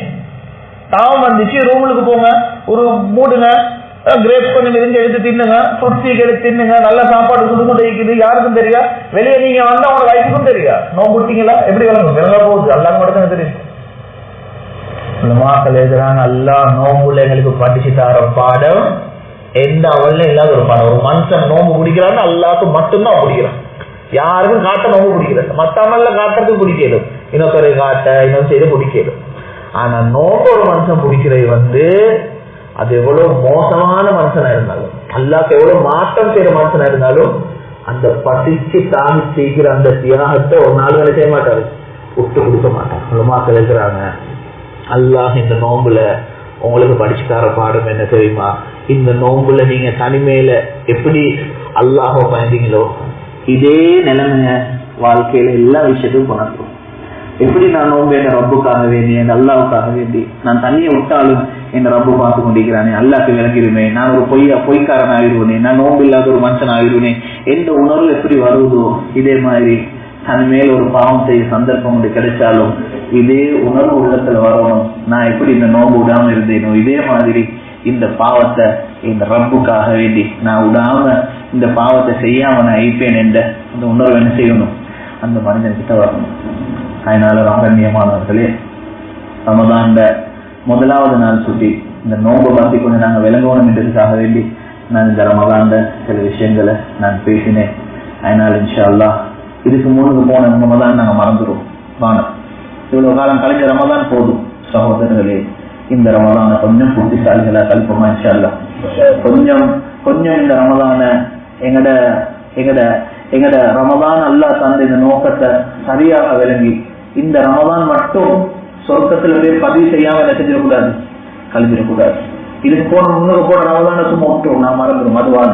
Speaker 1: தாவம் வந்துச்சு, ரூமுக்கு போங்க, ஒரு மூடுங்க, கிரேப்ஸ் கொஞ்சம் இருந்து எடுத்து தின்னுங்க, ஃப்ரூட்ஸ் எடுத்து தின்னுங்க, நல்ல சாப்பாடு கொடுத்து இருக்குது. யாருக்கும் தெரியா? வெளியே நீங்க வந்தா உங்க லைஃபுக்கும் தெரியா? நோம்பு விட்டீங்களா? எப்படி விளங்கும்? விளங்க போகுது. எல்லாம் மட்டும் தெரியும். மாக்கள் எழுதுறாங்க, அல்லா நோம்புல எங்களுக்கு படிச்சு தர பாடம் எந்த அவள்ல இல்லாத ஒரு பாடம். ஒரு மனுஷன் நோம்பு குடிக்கிறான்னு அல்லாக்கு மட்டும்தான் பிடிக்கிறான். யாருக்கும் காட்ட நோம்பு பிடிக்கிறது, மத்த அமல்ல காட்டுறதுக்கு பிடிக்கலும், இன்னொரு காட்ட இன்னொரு செய்து பிடிக்கலும். ஆனா நோம்பு ஒரு மனுஷன் பிடிக்கிறது அது எவ்வளவு மோசமான மனுஷனா இருந்தாலும், அல்லாக்கு எவ்வளவு மாற்றம் செய்யற மனுஷனா இருந்தாலும், அந்த பசிக்கு தாங்கி செய்கிற அந்த தியாகத்தை ஒரு நாள் வேலை செய்ய மாட்டாரு, விட்டு கொடுக்க மாட்டார். மாக்கள் இருக்கிறாங்க, அல்லாஹ் இந்த நோம்புல உங்களுக்கு படிச்சு தர பாடம் என்ன தெரியுமா? இந்த நோம்புல நீங்க தனிமையில எப்படி அல்லாஹ் பயந்தீங்களோ இதே நிலைமைய வாழ்க்கையில எல்லா விஷயத்தையும் கொண்டாடுறோம். எப்படி நான் நோம்பு என் ரப்புக்காக வேண்டி, என் அல்லாவுக்காக வேண்டி, நான் தண்ணியை விட்டாலும் என் ரப்பு பார்த்து கொண்டிருக்கிறானே, அல்லாக்கு விளங்கிடுமே, நான் ஒரு பொய்க்காரன் ஆகிடுவேனே, நான் நோம்பு இல்லாத ஒரு மனுஷன் ஆகிடுவேனே என்ற உணர்வு எப்படி வருவதோ இதே மாதிரி தனிமேல ஒரு பாவம் செய்ய சந்தர்ப்பம் ஒன்று கிடைச்சாலும் இதே உணர்வு உள்ளத்துல வரணும். நான் எப்படி இந்த நோம்பு விடாம இருந்தேனோ இதே மாதிரி இந்த பாவத்தை இந்த ரப்புக்காக வேண்டி நான் விடாம இந்த பாவத்தை செய்யாம நான் ஐப்பேன் என்ற அந்த உணர்வு என்ன செய்யணும்? அந்த மனிதன் கிட்ட வரணும். அதனால ரகண்யமானவர்களே, ரமதான்ல முதலாவது நாள் சுட்டி இந்த நோம்பை பற்றி கொஞ்சம் நாங்கள் விளங்கணும் என்றதுக்காக வேண்டி நான் இந்த ரமதான்ல சில விஷயங்களை நான் பேசினேன். அதனால இன்ஷா அல்லாஹ் இதுக்கு முன்னுக்கு போன ரமதான் நாங்கள் மறந்துடுவோம். வானம் இவ்வளவு காலம் கழிஞ்ச ரமதான் போதும். சகோதரர்களே, இந்த ரமதான கொஞ்சம் புத்திசாலிகளா கல்பமா இன்ஷா அல்லாஹ் கொஞ்சம் இந்த ரமதான எங்கட ரமதான் அல்லாஹ் தந்த இந்த நோக்கத்தை சரியாக விளங்கி இந்த ரமதான் மட்டும் சொர்க்கத்துல போய் பதிவு செய்யாம என்ன செஞ்சிடக்கூடாது, கழிஞ்சிடக்கூடாது. இதுக்கு முன்னுக்கு போன ரமதான சும்மா விட்டுரும், நான் மறந்துடும். அதுவான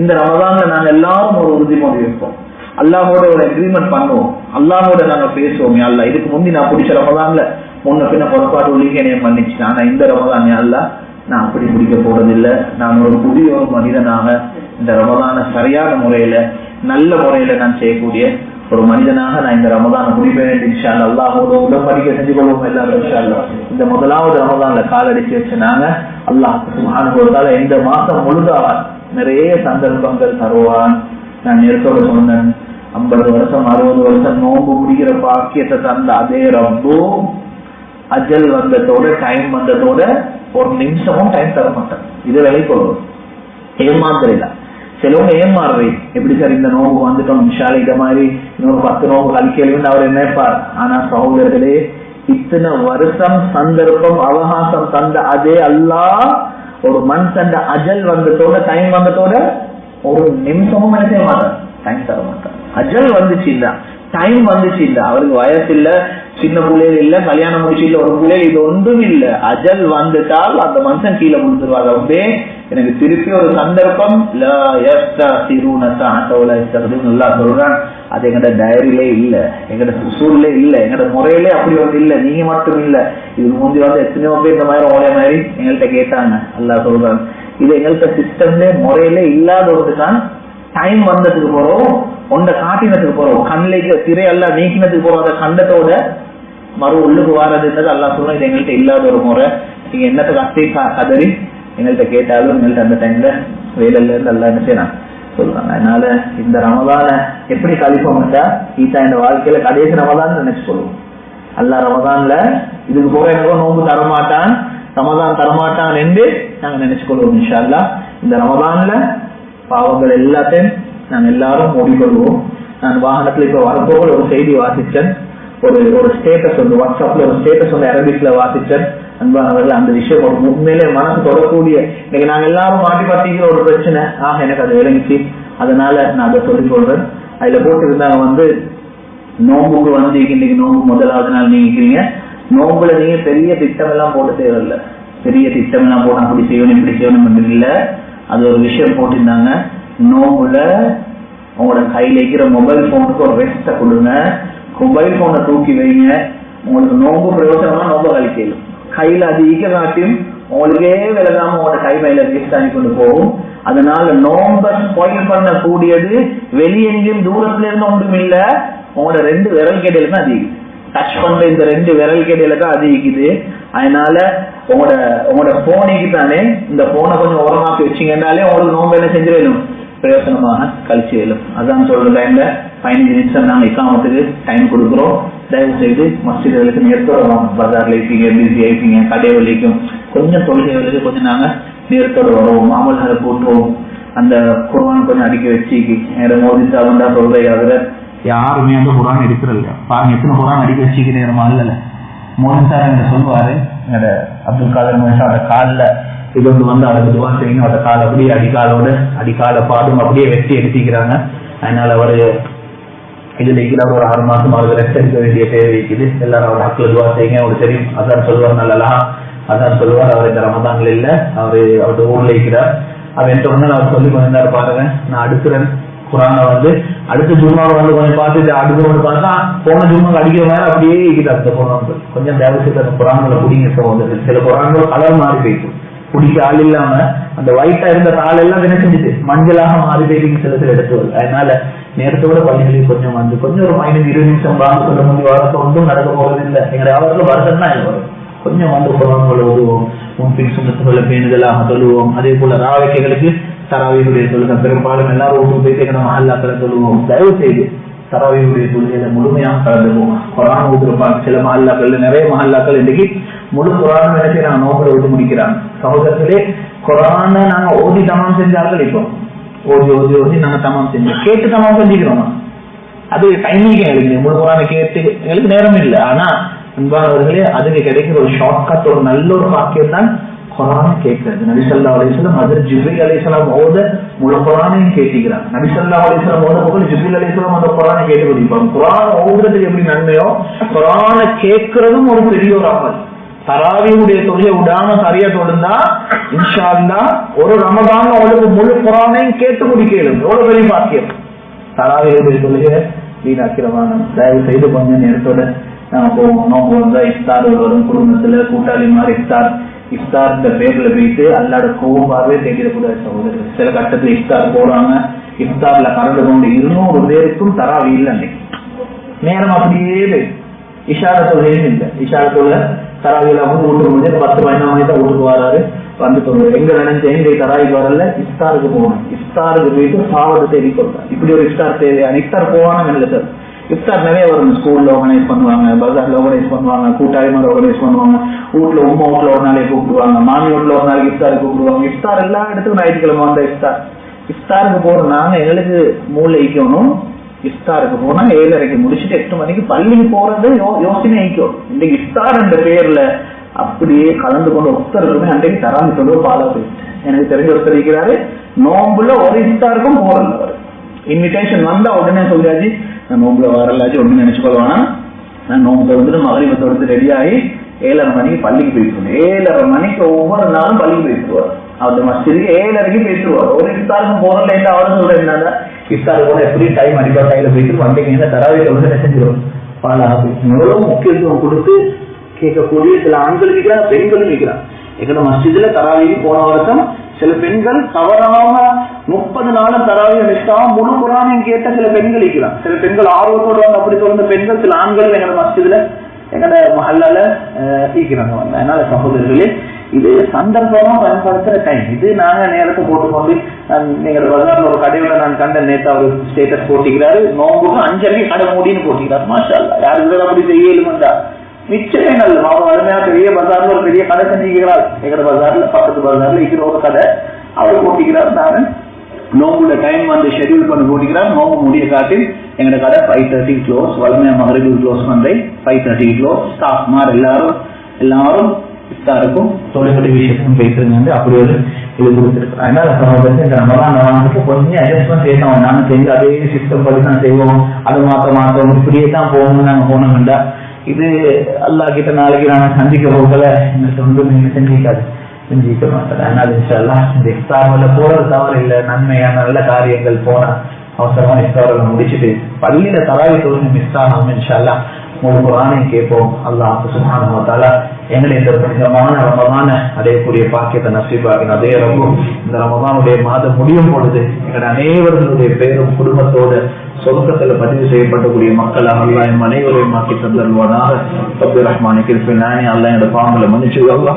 Speaker 1: இந்த ரமதான்ல நாங்க எல்லாரும் ஒரு உறுதிமொழி வைப்போம், அல்லாஹோட ஒரு அக்ரிமெண்ட் பண்ணுவோம், அல்லாஹோட நாங்க பேசுவோம். அல்ல இதுக்கு முந்தி நான் பிடிச்ச ரமதான்ல முன்ன பின்ன பொறுப்பாடு உள்ளீங்க என்னைய மன்னிச்சு, ஆனா இந்த ரமதான் அல்ல நான் அப்படி பிடிக்க போறதில்லை. நான் ஒரு புதிய ஒரு மனிதனாக இந்த ரமதான சரியான முறையில நல்ல முறையில நான் செய்யக்கூடிய ஒரு மனிதனாக நான் இந்த ரமதான முடிப்பேன். இன்ஷா அல்லாஹ் அல்லாஹோட உடன்படிக்கை செஞ்சு கொள்வோம் எல்லாரும் இன்ஷா அல்லாஹ். இந்த முதலாவது ரமதான்ல காலடிச்சு வச்சு நாங்க அல்லாஹ் சுப்ஹானஹு வ தஆலா இந்த மாசம் முழுதாக நிறைய சந்தர்ப்பங்கள் தருவான். நான் நேரத்தோட சொன்னேன், 50 வருஷம் 60 வருஷம் நோம்பு முடிக்கிற பாக்கியத்தை தந்த அதே ரப்பு அஜல் வந்ததோட டைம் வந்ததோட ஒரு நிமிஷமும் டைம் தர மாட்டேன். இதை விலை போடுவோம். ஏமாந்துடல சிலவங்க ஏமாறுறே, எப்படி சார் இந்த நோம்பு வந்துட்டோம் இன்ஷால்ல இத மாதிரி இன்னொரு 10 நோம்பு கழிக்கலுன்னு அவர் நினைப்பார். ஆனா சகோதரர்களே, இத்தனை வருஷம் சந்தர்ப்பம் அவகாசம் தந்த அதே அல்லாஹ் ஒரு மனுஷன் அஜல் வந்ததோட டைம் வந்ததோட ஒரு நிமிஷமும் என்ன செய்ய மாட்டார், டைம் தர மாட்டார். அஜல் வந்துச்சு இல்ல, டைம் வந்துச்சு இல்ல, அவருக்கு வயசு இல்ல, சின்ன பிள்ளைகள் இல்ல, கல்யாணம் முடிச்சு இல்ல, ஒரு பிள்ளைகள் இது ஒன்றும் இல்ல. அஜல் வந்துட்டால் அந்த மனுஷன் கீழே முடிச்சிருவாங்க. அப்படியே எனக்கு திருப்பி ஒரு சந்தர்ப்பம் நல்லா சொல்றான். அது எங்கட டைரியிலே இல்ல, எங்கட சூழ்நிலை இல்ல, எங்கட முறையிலே அப்படி ஒன்று இல்ல. நீங்க மட்டும் இல்ல, இது முந்தி வந்து எத்தனையோ பேர் இந்த மாதிரி ஓலைய மாதிரி எங்கள்கிட்ட கேட்டாங்க. அல்லா சொல்றான், இது எங்கள்கிட்ட சிஸ்டம்ல முறையிலே இல்லாத ஒரு தான். டைம் வந்ததுக்கு போறோம், ஒன்றை காட்டினதுக்கு போறோம், கண்ணிலைக்கு திரையெல்லாம் நீக்கினதுக்கு போறோம், அந்த கண்டத்தோட மறு உள்ளுக்கு வாரதுன்றது அல்லா சொல்றோம். இது எங்கள்கிட்ட இல்லாத ஒரு முறை, நீங்க என்னத்துக்கு அத்தை கதறி எங்கள்கிட்ட கேட்டாலும் எங்கள்கிட்ட அந்த டைம்ல வேலையில இருந்து எல்லாம் என்ன செய்யலாம் சொல்றாங்க. அதனால இந்த ரமதான எப்படி கழிப்போம்ட்டா ஈட்டா இந்த வாழ்க்கையில கடைசி ரமதான் நினைச்சு சொல்லுவோம். அல்லா ரமதான்ல இதுக்கு போற எனக்கோ நோம்பு தரமாட்டான், ரமதான் தரமாட்டான் என்று நாங்க நினைச்சு கொள்வோம். இன்ஷா அல்லாஹ் இந்த ரமதான்ல பாவங்கள் எல்லாத்தையும் நாங்க எல்லாரும் மூடிக்கொள்வோம். நான் வாகனத்துல இப்ப வரப்போக ஒரு செய்தி வாசிச்சேன், ஒரு ஸ்டேட்டஸ் வந்து வாட்ஸ்அப்ல ஒரு ஸ்டேட்டஸ் வந்து அரபிக்ல வாசிச்சேன். அன்பானவர்கள் அந்த விஷயம் ஒரு உண்மையிலே மனசு தொடரக்கூடிய, இன்னைக்கு நாங்க எல்லாரும் மாட்டி பார்த்திக்கிற ஒரு பிரச்சனை. எனக்கு அது விளங்கிச்சு, அதனால நான் அதை சொல்லிக் கொள்றேன். அதுல போட்டு இருந்தாங்க வந்து நோம்புக்கு வந்து இன்னைக்கு நோம்பு முதலாவது நாள் நீங்க நோம்புல நீங்க பெரிய திட்டம் எல்லாம் போட்டு தேவையில்லை, பெரிய திட்டம் எல்லாம் போட்டு அப்படி செய்யணும் இப்படி செய்யணும் இல்லை. அது ஒரு விஷயம் போட்டிருந்தாங்க, நோம்புல உங்களோட கையில இருக்கிற மொபைல் போனுக்கு ஒரு ரெஸ்ட கொடுங்க, மொபைல் போனை தூக்கி வைங்க. உங்களுக்கு நோம்பு பிரயோஜனமா நோம்பு கழிக்கலும், கையில அது ஈக்க காட்டியும் உங்களுக்கே விலகாம உங்களோட கை மேல வேஸ்ட் ஆகி கொண்டு போகும். அதனால நோம்ப ஸ்பாயில் பண்ணக்கூடியது வெளியெங்கும் தூரத்துல இருந்து ஒன்றும் இல்ல, உங்களோட 2 விரல் கேடையில தான் அதிகம். டச் பண்ற இந்த 2 விரல் கேடையில தான் அதிகுது. அதனால உங்களோட போனுக்கு தானே இந்த போனை கொஞ்சம் ஓரமாக்கி வச்சீங்கன்னாலே உங்களுக்கு நோம்பு என்ன செஞ்சிடணும், பிரயோசனமாக கழிச்சு வேலும். அதான் சொல்ற டைம்ல 15 நிமிஷம் நாங்க இக்காமத்துக்கு டைம் கொடுக்குறோம். தயவு செய்து மஸ்ஜிதுகளுக்கு நேரத்தோட பஜார்ல இருப்பீங்க, பிஸி ஆயிப்பீங்க, கடைவெளிக்கும் கொஞ்சம் தொழுகைகளுக்கு கொஞ்சம் நாங்க நேரத்தோட வருவோம், அமல்களை போட்டுவோம். அந்த குர்ஆன் கொஞ்சம் அடிக்க வச்சு நேரம் மோதிச்சா வந்தா சொல்றேன். அதுல யாருமே அந்த குர்ஆன் எடுக்கிறல்ல பாருங்க, எத்தனை குர்ஆன் அடிக்க வச்சுக்க நேரமா இல்ல. மோதிச்சார் என்று சொல்லுவாரு அப்துல் காதர் மோசா, அந்த காலில் இது வந்து அவருக்கு துவா செய்யணும், அந்த கால் அப்படியே அடிக்கால பாடும் அப்படியே வெட்டி எடுத்திக்கிறாங்க. அதனால அவரு இதுல இருக்கிற ஒரு 6 மாசம் அவருக்கு ரெஸ்ட் எடுக்க வேண்டிய தேவை இருக்குது. எல்லாரும் அவர் ஹக்கில் துவா செய்யுங்க. அவரு சரி அதான் சொல்லுவார், நல்லா அதான் சொல்லுவார். அவர் இந்த ரமதான்ல இல்ல, அவருடைய ஊர்ல இருக்கிறார். அவர் என்கிட்ட ஒண்ணு அவர் சொல்லி கொண்டிருந்தாரு, பாருங்க நான் அடுக்கிறேன் குரானை வந்து அடுத்த ஜும்மாவை வந்து கொஞ்சம் பார்த்துட்டு அடுத்து பார்த்தா போன ஜும்மாவுக்கு அடிக்கிற மாதிரி அப்படியே இருக்குது. அந்த குரான் கொஞ்சம் தேவசித்த அந்த குரான்களை பிடிங்க சகோதரர். சில குரான்கள் கலர் மாறி போயிட்டு குடிக்க ஆள் இல்லாம அந்த ஒயிட்டா இருந்த ஆள் எல்லாம் என்ன செஞ்சுட்டு மஞ்சளாக மாறி போயிட்டு சில இடத்துல. அதனால நேரத்தோட பள்ளிகளில் கொஞ்சம் வந்து கொஞ்சம் ஒரு 15-20 நிமிஷம் வாங்க சொல்ல முடியும். வாரத்தை ஒன்றும் நடக்க போறது இல்லை, எங்களுடைய அவர்கள் வருஷம் தான் வரும். கொஞ்சம் வந்து குரான்களை ஓதுவோம், முன்பின் சுண்ணத்துகளை பேணுதலாக தொழுவோம். அதே போல ராவைக்கைகளுக்கு தராவியுடைய தொழுகை பெரும்பாலும் எல்லாரும் ஒன்று போயிட்டு எங்களை மஹல்லாக்களை தொழுவோம். தயவு செய்து தராவியுடைய தொழுகையில முழுமையாக கலந்துவோம். குரான் ஊதுருப்பாங்க சில மஹல்லாக்கள், நிறைய மஹல்லாக்கள் இன்னைக்கு முழு குரான் நினைச்சு நாங்க நோக்கரை விட்டு முடிக்கிறாங்க. சகோதரத்திலே குரானை நாங்க ஓதி தமாம் செஞ்சார்கள். இப்போ ஓதி நாங்க தமாம் செஞ்சோம், கேட்டு தமாம் செஞ்சுக்கிறோம். அது டைமிங் எங்களுக்கு முழு குரானை கேட்டு எங்களுக்கு நேரம் இல்லை. ஆனா அன்பானவர்களே அதுக்கு கிடைக்கிற ஒரு ஷார்ட்கட், ஒரு நல்ல ஒரு வாக்கியம் தான் குரானை கேட்கிறது. நபி ஸல்லல்லாஹு அலைஹி வஸல்லம் ஹஜ்ரத் ஜிப்ரீல் அலைஹிஸ்ஸலாம் ஓத முழு குரானையும் கேட்டிக்கிறாங்க. நபி ஸல்லல்லாஹு அலைஹி வஸல்லம் ஓத போது ஜிப்ரீல் அலைஹிஸ்ஸலாம் அந்த குரானை கேட்டு படிப்பாங்க. குரான் ஓதுறதுக்கு எப்படி நன்மையோ குரானை கேட்கறதும் ஒரு பெரிய ஒரு அமல். தராவியுடைய தொழுகை விடாம சரியா தொழுந்தா இன்ஷா அல்லாஹ் ஒரு ரமதான் அவளுக்கு முழு குரானையும் கேட்டு முடிக்கலும். எவ்வளவு பெரிய பாக்கியம். தராவியுடைய தொழுகை வீணாக்கிறமான தயவு செய்து கொஞ்சம் நேரத்தோட நாம போவோம். நோம்பு வந்தா இஃப்தார் வரும், குடும்பத்துல கூட்டாளி மாதிரி இஃப்தார் இந்த பேர்ல போயிட்டு அல்லாட கோபாவே தேடிடக்கூடாது சகோதரர். சில கட்டத்துல இஃப்தார் போறாங்க, இஃப்தார்ல கலந்து கொண்டு 200 பேருக்கும் தராவி இல்லை. நேரம் அப்படியே இஷார தொழிலும் இல்லை. இஷார தொழில தராவியில வந்து வீட்டுக்கு முடிஞ்சு 10-15 மணி தான் வீட்டுக்கு வராரு. வந்து சொல்றாரு எங்க நினைச்சேன் எங்க தராவிக்கு வரல, இஃப்தாருக்கு போகணும். இஃப்தாருக்கு போயிட்டு சாவத்தை தேடி கொடுத்தாரு. இப்படி ஒரு இஃப்தார் தேவையான இஃப்தார் போவானு இல்லை சார். இஃப்தார் நிறைய வரும். ஸ்கூல்ல ஆர்கனைஸ் பண்ணுவாங்க, பஜார்ல ஆர்கனைஸ் பண்ணுவாங்க, கூட்டாளி மாதிரி ஆர்கனைஸ் பண்ணுவாங்க. வீட்டுல உமா வீட்டுல ஒரு நாளைக்கு கூப்பிடுவாங்க, மாமி வீட்டுல ஒரு நாளைக்கு இஃப்தாருக்கு கூப்பிடுவாங்க. இஃப்தார் எல்லா இடத்துக்கும் ஞாயிற்றுக்கிழமை வந்த இஃப்தாருக்கு போறோம். நாங்க எங்களுக்கு மூளை ஈக்கணும். இஃப்தாருக்கு போனா 7:30 முடிச்சுட்டு 8 மணிக்கு பள்ளிக்கு போறது யோசனை ஈக்கும். இன்னைக்கு இஃப்தார் என்ற பெயர்ல அப்படியே கலந்து கொண்டு ஒருத்தருக்குமே அன்றைக்கு தராமி சொல்லுவோம் பாலா போயிட்டு. எனக்கு தெரிஞ்ச ஒருத்தர் இருக்கிறாரு, நோம்புல ஒரு இஃப்தாருக்கும் போறல. இன்விடேஷன் வந்தா உடனே சொல்லியாச்சு நான் நோம்புல வரலாச்சு ஒண்ணு நினைச்சுக்கொள்வானா. நான் நோம்பு வந்துட்டு மகரிபத்தை வந்து ரெடி ஆகி 7:30 மணிக்கு பள்ளிக்கு போயிட்டு 7:30 மணிக்கு ஒவ்வொரு நாளும் பள்ளிக்கு போயிட்டுருவார். அவர் மஸ்ஜிதுக்கு 7:30க்கு போயிட்டுருவார். ஒரு இஃப்தாருக்கும் போறல என்ன அவரும் சொல்றேன் என்னன்னா இஃப்தாரு போல எப்படி டைம் அடிப்பா டைல போயிட்டு வந்தீங்கன்னா தராவி வந்து என்ன செஞ்சிடும் பாலாக எவ்வளவு முக்கியத்துவம் கொடுத்து கேட்கக்கூடிய சில ஆண்கள் இருக்கிறார், பெண்களும் இருக்கிறார். எங்களோட மஸ்ஜிதுல தராவிக்கு போன வருஷம் சில பெண்கள் தவறாம 30 நாளும் தராவி நினைச்சா முழு குரானையும் கேட்ட சில பெண்கள் இருக்கிறார். சில பெண்கள் ஆர்வத்தோடு வந்து அப்படி சொல்ற பெண்கள் சில ஆண்கள் எங்களோட மஸ்ஜிதுல எங்களோட மஹல்லால இருக்கிறாங்க. அதனால சகோதரர்களே இது சந்தர்ப்பமா பயன்படுத்துற டைம். இது நாங்க நேரத்தை போட்டுக்கொண்டு நீங்க பஜார்ல ஒரு கடையில நான் கண்ட நேற்று அவர் ஸ்டேட்டஸ் போட்டிக்கிறாரு, நோம்புக்கு 5 கடை மூடின்னு போட்டிக்கிறார். மாஷா அல்லாஹ், யாருக்கு அப்படி செய்யலுமெண்டா நிச்சயமே நல்ல அவங்க அருமையா பெரிய பஜார்ல ஒரு பெரிய கடை செஞ்சுக்கிறார். எங்கட பஜார்ல பக்கத்து பஜார்ல இருக்கிற ஒரு கடை அவர் போட்டிக்கிறார். நாங்க நோம்புல டைம் வந்து ஷெட்யூல் பண்ணி போட்டிக்கிறார். நோம்பு முடிய காட்டி எங்கட கடை 5:30 க்ளோஸ், வளமையா மகரிபு க்ளோஸ் பண்றே 5:30 க்ளோஸ். ஸ்டாஃப் மார் எல்லாரும் இஃப்தாருக்கும் தொழில்நுட்ப விஷயத்துக்கும் பேசுறீங்க. அப்படி ஒரு இது கொடுத்துருக்கு. அதனால இந்த ரமலானுக்கு கொஞ்சம் அட்ஜஸ்ட்மெண்ட் செய்யணும். நாங்க செஞ்சு அதே சிஸ்டம் படி தான் செய்வோம், அது மாத்தோம் இப்படியே தான் போகணும்னு நாங்க போனோம்டா இது அல்லாஹ் கிட்ட நாளைக்கு நாங்க சந்திக்க போகல எங்களுக்கு ஒன்றும் நீங்க செஞ்சிக்க மாட்டேன். அதனால இன்ஷால்லாஹ் இந்த இஃப்தார்ல போறது தவறு இல்லை, நன்மையான நல்ல காரியங்கள் போனா அவசரமா இஃப்தார்ல முடிச்சுட்டு பள்ளியில தராவி தொழுகை மிஸ் ஆகும். இன்ஷால்லாஹ் ஒரு குர்ஆனையும் கேட்போம். அல்லாஹ் சுப்ஹானஹு வ தஆலா எங்களை இந்த புனிதமான ரமதான அடையக்கூடிய பாக்கியத்தை நசீபாகின அதே ரப்பு இந்த ரமதானுடைய மாதம் முடியும் பொழுது எங்களுடைய அனைவர்களுடைய பேரும் குடும்பத்தோடு சொர்க்கத்துல பதிவு செய்யப்படக்கூடிய மக்களாக அல்லாஹ் எம் அனைவரையும் ஆக்கி தந்தருவானாக. ரப்பி ரஹ்மானிக்கு நானே அல்லாஹ் என்னோட பாவங்களை மன்னிச்சுவாங்க,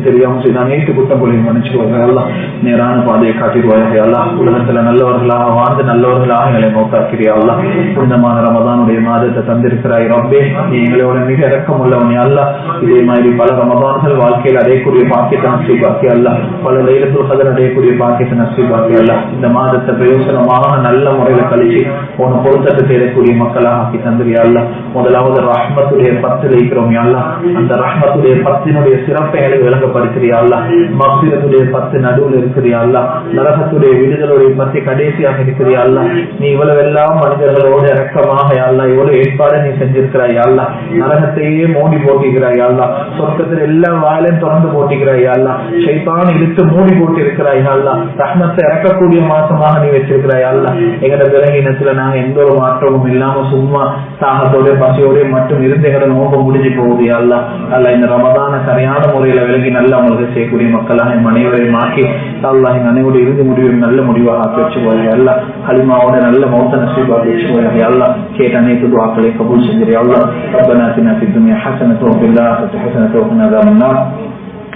Speaker 1: தெரியாம செய்த அனைத்து குற்றங்களையும் மன்னிச்சுவாங்க. எல்லாம் நேரான பாதையை காட்டிடுவாங்க. எல்லாம் உலகத்துல நல்லவர்களாக வாழ்ந்து நல்லவர்களாக எங்களை நோக்காக்கிறியா. எல்லாம் புனிதமான ரமதானுடைய மாதத்தை தந்திருக்கிறாய் ரப்பே, நீ எங்களோட மிக இறக்கம் உள்ளவனே. அல்லாஹ் இதே மாதிரி பல ரமதான்கள் வாழ்க்கையில் அடையக்கூடிய பாக்கியத்தை நசீபாக்கி அல்லாஹ், பல லைலத்துல் கத்ர் அடையக்கூடிய பாக்கியத்தை நசீபாக்கி அல்லாஹ், இந்த மாதத்தை பிரயோசனமாக நல்ல முறையில கழிச்சு உன பொருத்தத்தை தேடக்கூடிய மக்களாக ஆக்கி தந்திரியா அல்லாஹ். முதலாவது ரஹ்மத்துடைய 10 இருக்கிறோம் அல்லாஹ், அந்த ரஹ்மத்துடைய 10 சிறப்பை எனக்கு விளங்கப்படுத்துறியா அல்லாஹ். மக்ஃபிரத்துடைய 10 நடுவில் இருக்கிறியா அல்லாஹ், நரகத்துடைய விடுதலுடைய 10 கடைசியாக இருக்கிறியா அல்லாஹ். நீ இவ்வளவு எல்லாம் மனிதர்களோடு இறக்கமாக அல்லாஹ் இவ்வளவு ஏற்பாடு நீ செஞ்சிருக்கிறாய் அல்லாஹ். நரகத்தையே மூடி போட்டிக்கிறாய் அல்லாஹ், சொர்க்கத்தில் எல்லா வாயிலையும் திறந்து போட்டிக்கிறாய் அல்லாஹ். ஷைத்தான் இழுத்து மூடி போட்டு இருக்கிறாய் அல்லாஹ். ரஹ்மத்தை இறக்கக்கூடிய மாசமாக நீ வச்சிருக்கிறாய் அல்லாஹ். எங்கட விலகினத்துல நாங்க எந்த ஒரு மாற்றமும் இல்லாம சும்மா தாகத்தோட பசியோட மட்டும் இருந்து எங்கட நோக்க முடிஞ்சு போகுது அல்லாஹ். அல்ல இந்த ரமதான சரியான முறையில விலகி நல்ல அமல்கள் செய்யக்கூடிய மக்களாக என் அனைவரையும் ஆக்கி அல்லாஹ் எங்க அனைவருடைய இறுதி முடிவையும் நல்ல முடிவாக ஆக்கி வச்சு போய் அல்லாஹ், ஹலிமாவோட நல்ல மௌத்த நசீபாக வச்சு போய் அல்லாஹ். கேட்ட அனைத்து துஆக்களை கபூல் செஞ்சிரு அல்லாஹ். ربنا آتنا في الدنيا حسنة وفي الآخرة حسنة وقنا عذاب النار.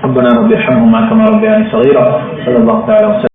Speaker 1: ربنا رب ارحمهما كما ربياني صغيرا. صلى الله تعالى وسلم.